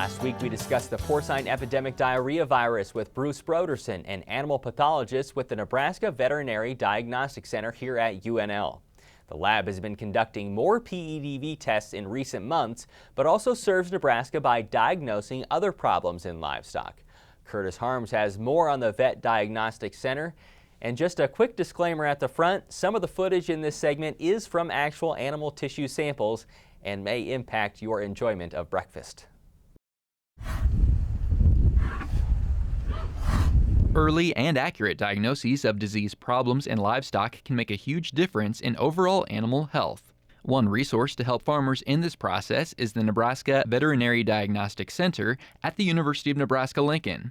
Last week, we discussed the porcine epidemic diarrhea virus with Bruce Broderson, an animal pathologist with the Nebraska Veterinary Diagnostic Center here at UNL. The lab has been conducting more PEDV tests in recent months, but also serves Nebraska by diagnosing other problems in livestock. Kurtis Harms has more on the Vet Diagnostic Center. And just a quick disclaimer at the front, some of the footage in this segment is from actual animal tissue samples and may impact your enjoyment of breakfast. Early and accurate diagnoses of disease problems in livestock can make a huge difference in overall animal health. One resource to help farmers in this process is the Nebraska Veterinary Diagnostic Center at the University of Nebraska-Lincoln.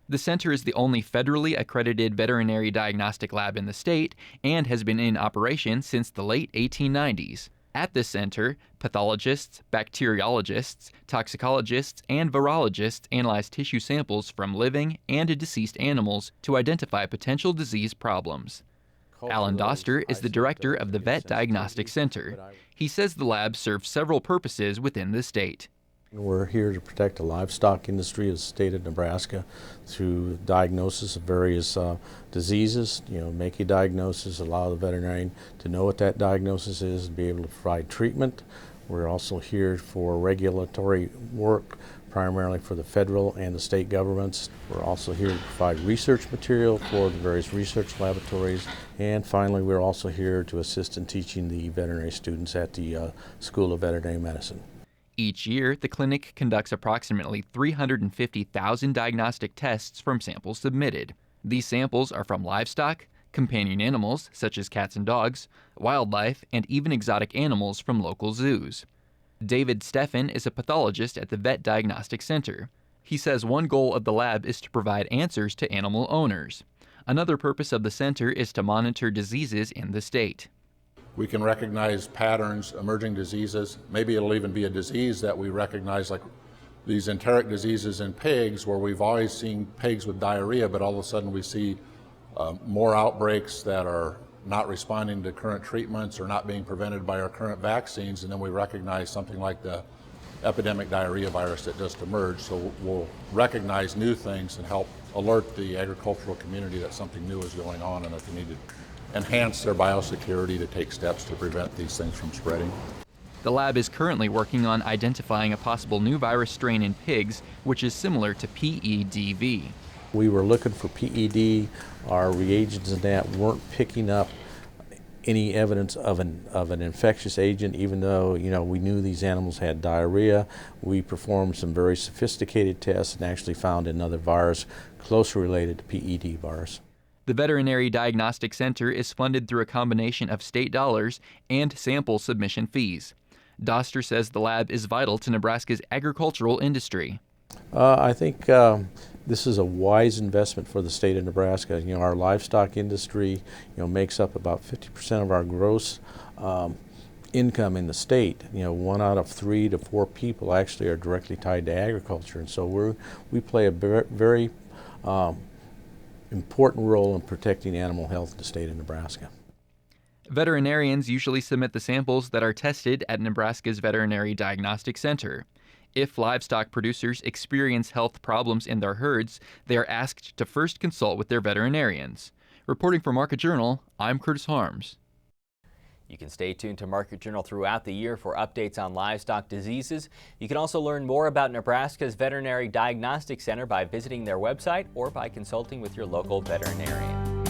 The center is the only federally accredited veterinary diagnostic lab in the state and has been in operation since the late 1890s. At this center, pathologists, bacteriologists, toxicologists, and virologists analyze tissue samples from living and deceased animals to identify potential disease problems. Alan Doster is the director of the Vet Diagnostic Center. He says the lab serves several purposes within the state. We're here to protect the livestock industry of the state of Nebraska through diagnosis of various diseases, make a diagnosis, allow the veterinarian to know what that diagnosis is and be able to provide treatment. We're also here for regulatory work, primarily for the federal and the state governments. We're also here to provide research material for the various research laboratories. And finally, we're also here to assist in teaching the veterinary students at the School of Veterinary Medicine. Each year, the clinic conducts approximately 350,000 diagnostic tests from samples submitted. These samples are from livestock, companion animals such as cats and dogs, wildlife, and even exotic animals from local zoos. David Steffen is a pathologist at the Vet Diagnostic Center. He says one goal of the lab is to provide answers to animal owners. Another purpose of the center is to monitor diseases in the state. We can recognize patterns, emerging diseases. Maybe it'll even be a disease that we recognize, like these enteric diseases in pigs, where we've always seen pigs with diarrhea, but all of a sudden we see more outbreaks that are not responding to current treatments or not being prevented by our current vaccines, and then we recognize something like the epidemic diarrhea virus that just emerged. So we'll recognize new things and help alert the agricultural community that something new is going on and that they need to enhance their biosecurity to take steps to prevent these things from spreading. The lab is currently working on identifying a possible new virus strain in pigs, which is similar to PEDV. We were looking for PED. Our reagents in that weren't picking up any evidence of an infectious agent, even though we knew these animals had diarrhea. We performed some very sophisticated tests and actually found another virus closely related to PED virus. The Veterinary Diagnostic Center is funded through a combination of state dollars and sample submission fees. Doster says the lab is vital to Nebraska's agricultural industry. I think this is a wise investment for the state of Nebraska. Our livestock industry makes up about 50% of our gross income in the state. 1 out of 3 to 4 people actually are directly tied to agriculture, and so we play a very important role in protecting animal health in the state of Nebraska. Veterinarians usually submit the samples that are tested at Nebraska's Veterinary Diagnostic Center. If livestock producers experience health problems in their herds, they are asked to first consult with their veterinarians. Reporting for Market Journal, I'm Kurtis Harms. You can stay tuned to Market Journal throughout the year for updates on livestock diseases. You can also learn more about Nebraska's Veterinary Diagnostic Center by visiting their website or by consulting with your local veterinarian.